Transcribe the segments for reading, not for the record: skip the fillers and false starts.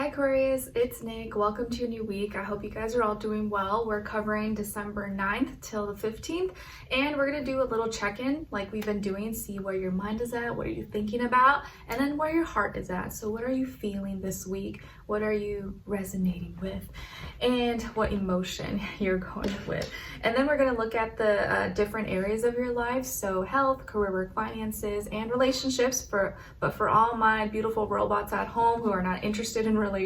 Aquarius, it's Nick. Welcome to a new week. I hope you guys are all doing well. We're covering December 9th till the 15th, and we're going to do a little check-in like we've been doing, see where your mind is at, what are you thinking about, and then where your heart is at. So what are you feeling this week? What are you resonating with? And what emotion you're going with. And then we're going to look at the different areas of your life, so health, career, work, finances, and relationships. But for all my beautiful robots at home who are not interested in relationships,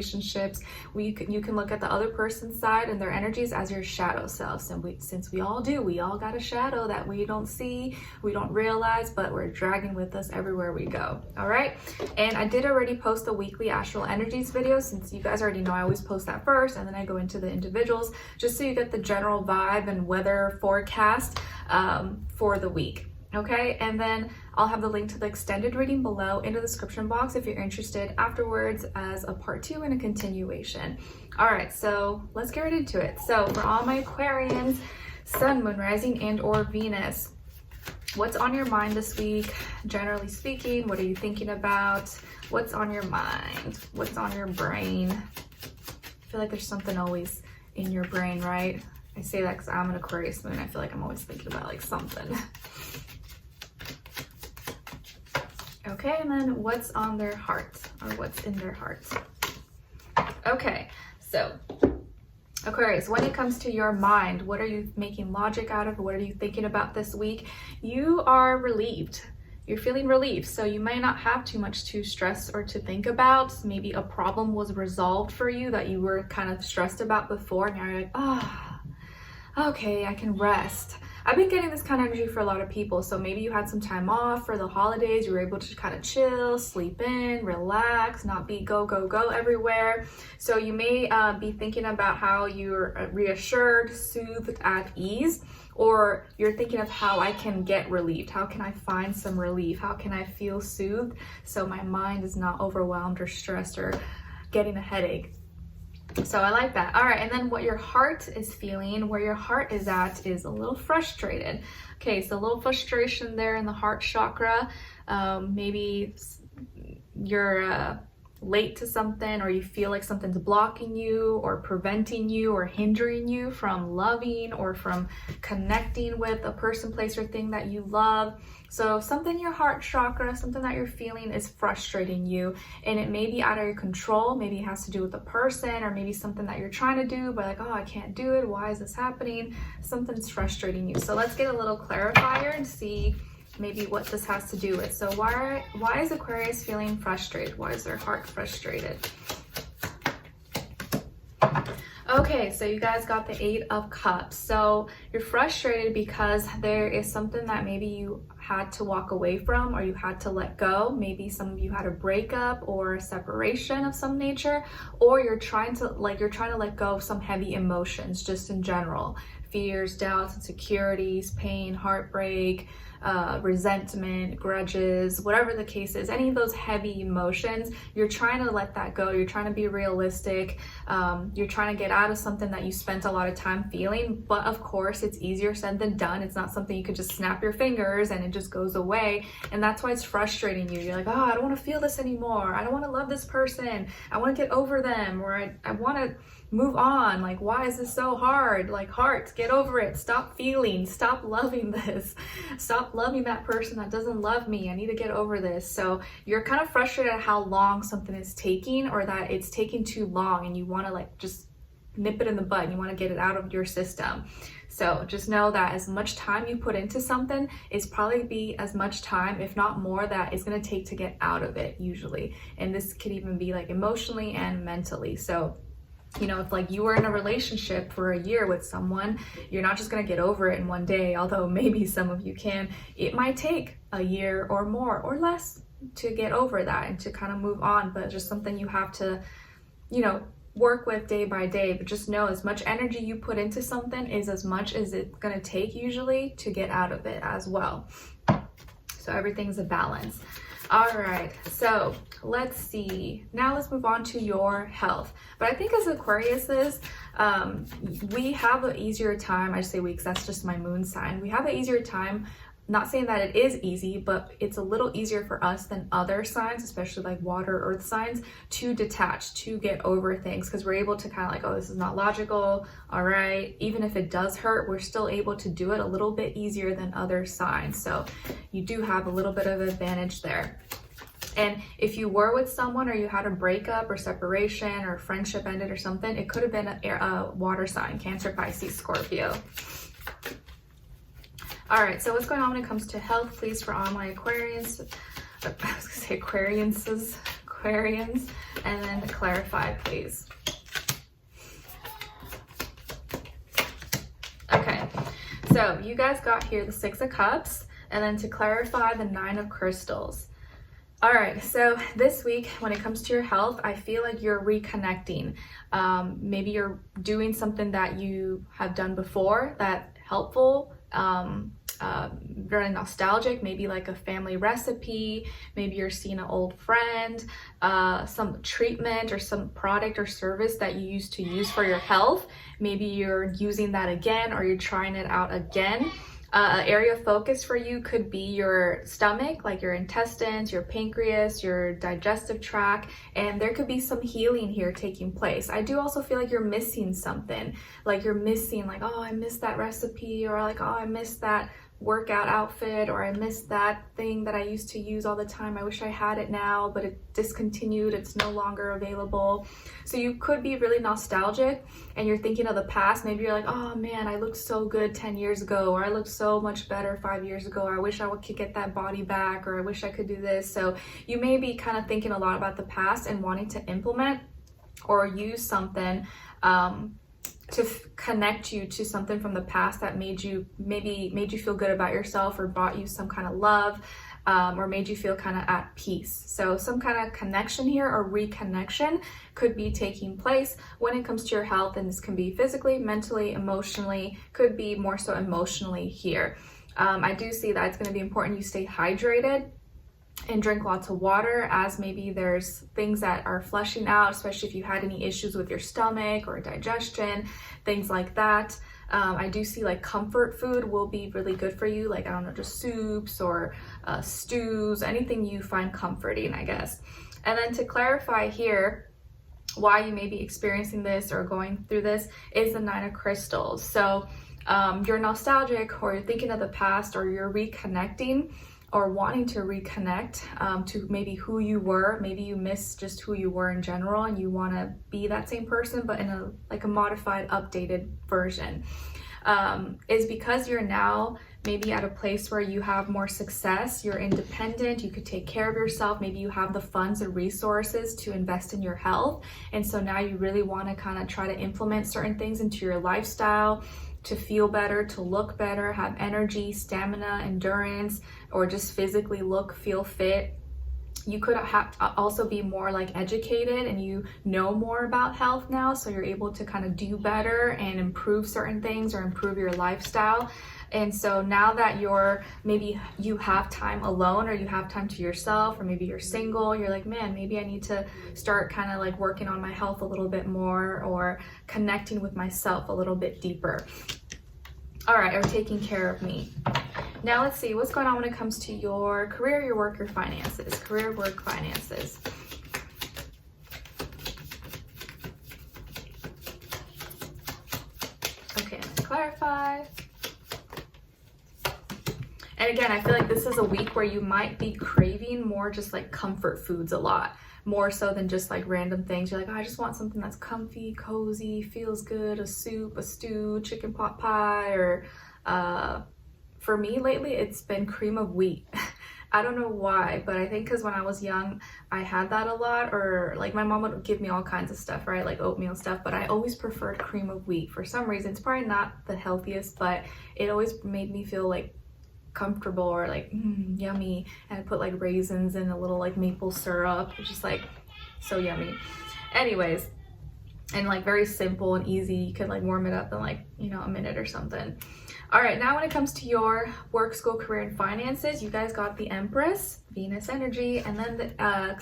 you can look at the other person's side and their energies as your shadow self. And since we all got a shadow that we don't see, we don't realize, but we're dragging with us everywhere we go. All right. And I did already post the weekly astral energies video, since you guys already know I always post that first, and then I go into the individuals just so you get the general vibe and weather forecast for the week. Okay, and then I'll have the link to the extended reading below in the description box if you're interested afterwards as a part 2 and a continuation. All right, so let's get right into it. So for all my Aquarians, Sun, Moon, Rising, and or Venus, what's on your mind this week? Generally speaking, what are you thinking about? What's on your mind? What's on your brain? I feel like there's something always in your brain, right? I say that because I'm an Aquarius moon. I feel like I'm always thinking about like something. Okay, and then what's on their heart, or what's in their heart? Okay, so Aquarius, when it comes to your mind, what are you making logic out of? What are you thinking about this week? You are relieved. You're feeling relieved, so you may not have too much to stress or to think about. Maybe a problem was resolved for you that you were kind of stressed about before, and now you're like, okay, I can rest. I've been getting this kind of energy for a lot of people, so maybe you had some time off for the holidays, you were able to kind of chill, sleep in, relax, not be go, go, go everywhere. So you may be thinking about how you're reassured, soothed, at ease, or you're thinking of how I can get relieved. How can I find some relief? How can I feel soothed so my mind is not overwhelmed or stressed or getting a headache? So I like that. All right, and then what your heart is feeling, where your heart is at, is a little frustrated. Okay, so a little frustration there in the heart chakra. Maybe you're late to something, or you feel like something's blocking you or preventing you or hindering you from loving or from connecting with a person, place, or thing that you love. So something in your heart chakra, something that you're feeling is frustrating you, and it may be out of your control. Maybe it has to do with a person, or maybe something that you're trying to do, but like, oh, I can't do it. Why is this happening? Something's frustrating you. So let's get a little clarifier and see maybe what this has to do with. So why is Aquarius feeling frustrated? Why is their heart frustrated? Okay, so you guys got the 8 of Cups. So you're frustrated because there is something that maybe you had to walk away from, or you had to let go. Maybe some of you had a breakup or a separation of some nature, or you're trying to let go of some heavy emotions just in general. Fears, doubts, insecurities, pain, heartbreak, resentment, grudges, whatever the case is, any of those heavy emotions, you're trying to let that go. You're trying to be realistic. You're trying to get out of something that you spent a lot of time feeling. But of course, it's easier said than done. It's not something you could just snap your fingers and it just goes away. And that's why it's frustrating you. You're like, oh, I don't want to feel this anymore. I don't want to love this person. I want to get over them, or I want to move on. Like, why is this so hard? Like, heart, get over it. Stop feeling. Stop loving this. Stop loving that person that doesn't love me. I need to get over this. So you're kind of frustrated at how long something is taking, or that it's taking too long, and you want to like just nip it in the bud. You want to get it out of your system. So just know that as much time you put into something is probably be as much time, if not more, that it's going to take to get out of it usually. And this could even be like emotionally and mentally. So you know, if like you were in a relationship for a year with someone, you're not just going to get over it in one day, although maybe some of you can. It might take a year or more or less to get over that and to kind of move on, but just something you have to, you know, work with day by day. But just know, as much energy you put into something is as much as it's going to take usually to get out of it as well. So everything's a balance. All right, so let's see. Now let's move on to your health. But I think as Aquariuses, we have an easier time. I say we because that's just my moon sign. We have an easier time not saying that it is easy, but it's a little easier for us than other signs, especially like water, earth signs, to detach, to get over things, because we're able to kind of like, oh, this is not logical. All right. Even if it does hurt, we're still able to do it a little bit easier than other signs. So you do have a little bit of advantage there. And if you were with someone or you had a breakup or separation or friendship ended or something, it could have been a water sign, Cancer, Pisces, Scorpio. All right, so what's going on when it comes to health, please, for all my Aquarians? I was gonna say Aquarians, and then clarify, please. Okay, so you guys got here the 6 of Cups, and then to clarify, the 9 of Crystals. All right, so this week, when it comes to your health, I feel like you're reconnecting. Maybe you're doing something that you have done before that's helpful, very nostalgic, maybe like a family recipe, maybe you're seeing an old friend, some treatment or some product or service that you used to use for your health. Maybe you're using that again, or you're trying it out again. An area of focus for you could be your stomach, like your intestines, your pancreas, your digestive tract, and there could be some healing here taking place. I do also feel like you're missing something, like you're missing, like, oh, I missed that recipe, or like, oh, I missed that workout outfit, or I missed that thing that I used to use all the time. I wish I had it now, but it discontinued, it's no longer available. So you could be really nostalgic and you're thinking of the past. Maybe you're like, oh man, I looked so good 10 years ago, or I looked so much better 5 years ago, or I wish I could get that body back, or I wish I could do this. So you may be kind of thinking a lot about the past and wanting to implement or use something to connect you to something from the past that made you feel good about yourself, or brought you some kind of love, or made you feel kind of at peace. So some kind of connection here, or reconnection, could be taking place when it comes to your health, and this can be physically, mentally, emotionally, could be more so emotionally here. I do see that it's going to be important you stay hydrated and drink lots of water, as maybe there's things that are flushing out, especially if you had any issues with your stomach or digestion, things like that. I do see like comfort food will be really good for you, like, I don't know, just soups or stews, anything you find comforting, I guess. And then to clarify here, why you may be experiencing this or going through this is the 9 of Crystals. So you're nostalgic, or you're thinking of the past, or you're reconnecting or wanting to reconnect to maybe who you were. Maybe you miss just who you were in general, and you want to be that same person, but in a modified, updated version. Is because you're now maybe at a place where you have more success, you're independent, you could take care of yourself, maybe you have the funds and resources to invest in your health, and so now you really want to kind of try to implement certain things into your lifestyle to feel better, to look better, have energy, stamina, endurance, or just physically feel fit. You could also be more like educated, and you know more about health now, so you're able to kind of do better and improve certain things, or improve your lifestyle. And so now that maybe you have time alone, or you have time to yourself, or maybe you're single, you're like, man, maybe I need to start kind of like working on my health a little bit more, or connecting with myself a little bit deeper. All right, or taking care of me. Now let's see what's going on when it comes to your career, your work, your finances. Career, work, finances. Okay, let's clarify. And again, I feel like this is a week where you might be craving more just like comfort foods a lot, more so than just like random things. You're like, oh, I just want something that's comfy, cozy, feels good, a soup, a stew, chicken pot pie, or for me lately, it's been cream of wheat. I don't know why, but I think because when I was young, I had that a lot, or like my mom would give me all kinds of stuff, right? Like oatmeal stuff, but I always preferred cream of wheat for some reason. It's probably not the healthiest, but it always made me feel like comfortable, or like yummy. And I put like raisins and a little like maple syrup. It's just like so yummy. Anyways, and like very simple and easy. You could like warm it up in like, you know, a minute or something. All right, now when it comes to your work, school, career, and finances, you guys got the Empress, Venus energy, and then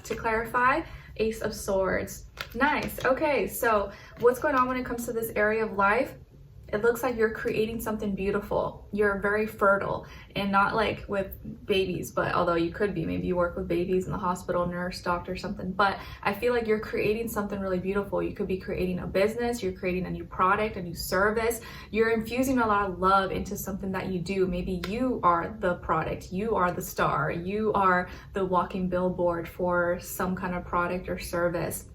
to clarify, Ace of Swords. Nice. Okay, so what's going on when it comes to this area of life? it looks like you're creating something beautiful. You're very fertile, and not like with babies, but although you could be, maybe you work with babies in the hospital, nurse, doctor, something, but I feel like you're creating something really beautiful. You could be creating a business, you're creating a new product, a new service, you're infusing a lot of love into something that you do. Maybe you are the product, you are the star, you are the walking billboard for some kind of product or service.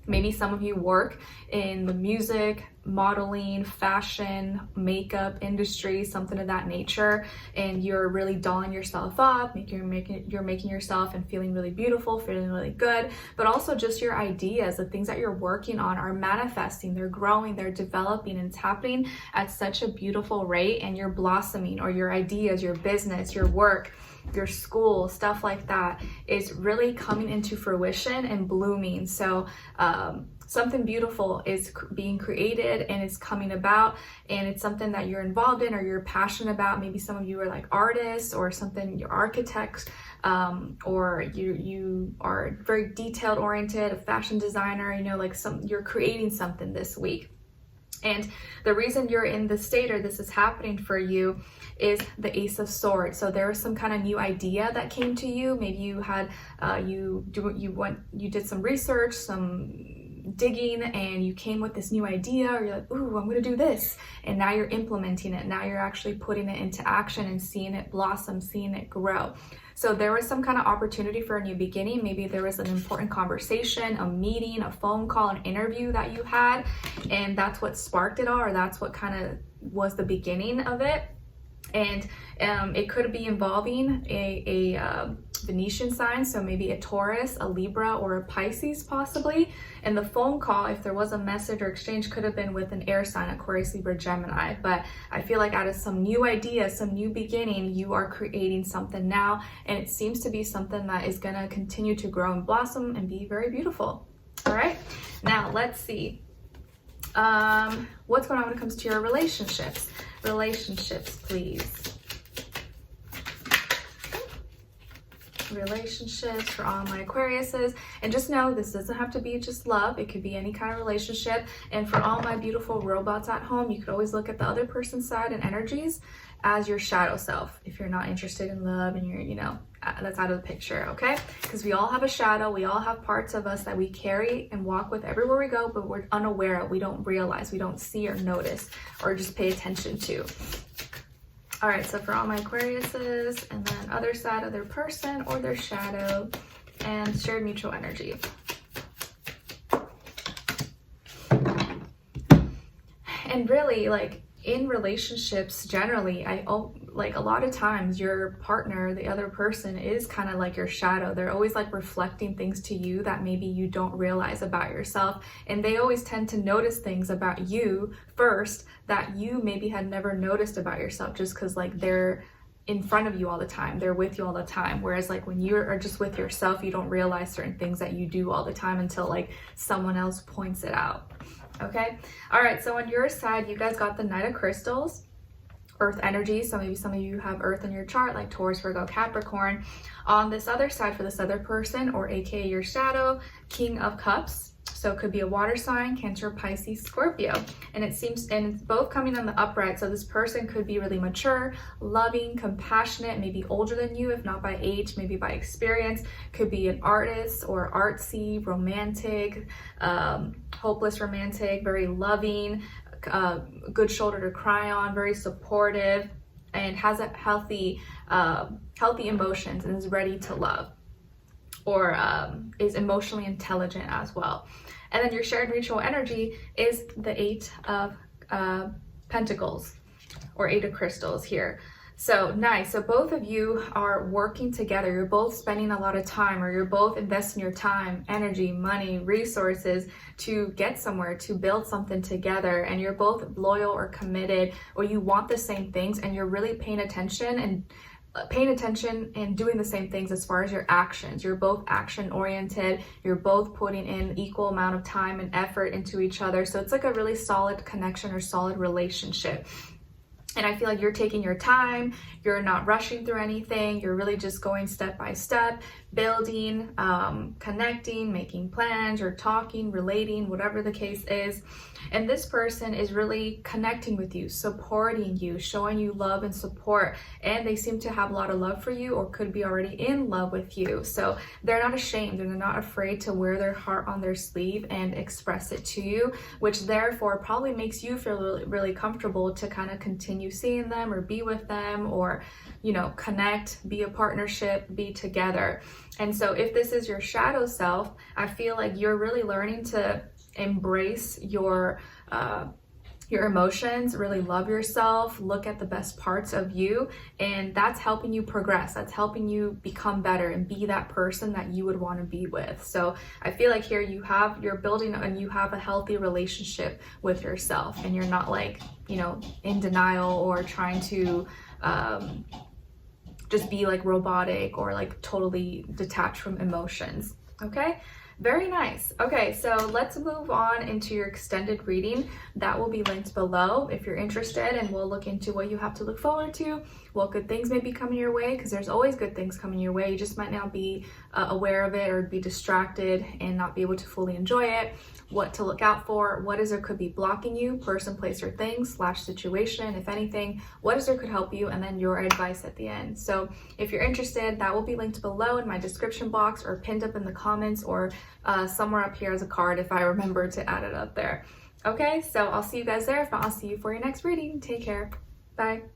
Maybe some of you work in the music, modeling, fashion, makeup industry, something of that nature, and you're really dolling yourself up, you're making yourself and feeling really beautiful, feeling really good, but also just your ideas, the things that you're working on are manifesting, they're growing, they're developing, and it's happening at such a beautiful rate, and you're blossoming, or your ideas, your business, your work, your school, stuff like that is really coming into fruition and blooming. So something beautiful is being created and it's coming about, and it's something that you're involved in or you're passionate about. Maybe some of you are like artists or something, you're architects, or you are very detailed oriented, a fashion designer, you know, like you're creating something this week. And the reason you're in this state, or this is happening for you, is the Ace of Swords. So there was some kind of new idea that came to you. Maybe you had you did some research, some digging, and you came with this new idea, or you're like, ooh, I'm gonna do this, and now you're implementing it. Now you're actually putting it into action and seeing it blossom, seeing it grow. So there was some kind of opportunity for a new beginning. Maybe there was an important conversation, a meeting, a phone call, an interview that you had, and that's what sparked it all, or that's what kind of was the beginning of it. And it could be involving a Venetian sign, so maybe a Taurus, a Libra, or a Pisces possibly. And the phone call, if there was a message or exchange, could have been with an air sign, Aquarius, Libra, Gemini. But I feel like out of some new idea, some new beginning, you are creating something now, and it seems to be something that is going to continue to grow and blossom and be very beautiful. All right, now let's see what's going on when it comes to your relationships. Relationships, please. Relationships for all my Aquariuses. And just know, this doesn't have to be just love. It could be any kind of relationship. And for all my beautiful robots at home, you could always look at the other person's side and energies as your shadow self. If you're not interested in love and you're, you know, that's out of the picture, okay? Because we all have a shadow. We all have parts of us that we carry and walk with everywhere we go, but we're unaware of. We don't realize, we don't see or notice or just pay attention to. All right, so for all my Aquariuses, and then other side of their person or their shadow, and shared mutual energy. And really, like, in relationships generally, like a lot of times your partner, the other person, is kind of like your shadow. They're always like reflecting things to you that maybe you don't realize about yourself, and they always tend to notice things about you first that you maybe had never noticed about yourself, just because like they're in front of you all the time, they're with you all the time. Whereas like when you are just with yourself, you don't realize certain things that you do all the time until like someone else points it out. Okay, all right, so on your side, you guys got the Knight of Crystals, Earth energy. So maybe some of you have Earth in your chart, like Taurus, Virgo, Capricorn. On this other side, for this other person, or aka your shadow, King of Cups. So it could be a water sign, Cancer, Pisces, Scorpio. And it seems, and it's both coming on the upright. So this person could be really mature, loving, compassionate, maybe older than you, if not by age, maybe by experience. Could be an artist or artsy, romantic, hopeless romantic, very loving, good shoulder to cry on, very supportive, and has a healthy emotions and is ready to love, or is emotionally intelligent as well. And then your shared mutual energy is the Eight of Pentacles, or Eight of Crystals here. So nice. So both of you are working together. You're both spending a lot of time, or you're both investing your time, energy, money, resources to get somewhere, to build something together. And you're both loyal or committed, or you want the same things, and you're really paying attention and doing the same things as far as your actions. You're both action oriented. You're both putting in equal amount of time and effort into each other. So it's like a really solid connection or solid relationship. And I feel like you're taking your time, you're not rushing through anything, you're really just going step by step, building, connecting, making plans, or talking, relating, whatever the case is. And this person is really connecting with you, supporting you, showing you love and support. And they seem to have a lot of love for you, or could be already in love with you. So they're not ashamed and they're not afraid to wear their heart on their sleeve and express it to you, which therefore probably makes you feel really, really comfortable to kind of continue seeing them or be with them, or, you know, connect, be a partnership, be together. And so if this is your shadow self, I feel like you're really learning to embrace your emotions, really love yourself, look at the best parts of you, and that's helping you progress. That's helping you become better and be that person that you would want to be with. So I feel like here you're building and you have a healthy relationship with yourself, and you're not like, you know, in denial or trying to just be like robotic or like totally detached from emotions. Okay, very nice. Okay, so let's move on into your extended reading. That will be linked below if you're interested, and we'll look into what you have to look forward to, what good things may be coming your way, because there's always good things coming your way. You just might not be aware of it, or be distracted and not be able to fully enjoy it. What to look out for, what is or could be blocking you, person, place, or thing / situation, if anything, what is or could help you, and then your advice at the end. So if you're interested, that will be linked below in my description box, or pinned up in the comments, or somewhere up here as a card if I remember to add it up there. Okay, so I'll see you guys there. If not, I'll see you for your next reading. Take care. Bye.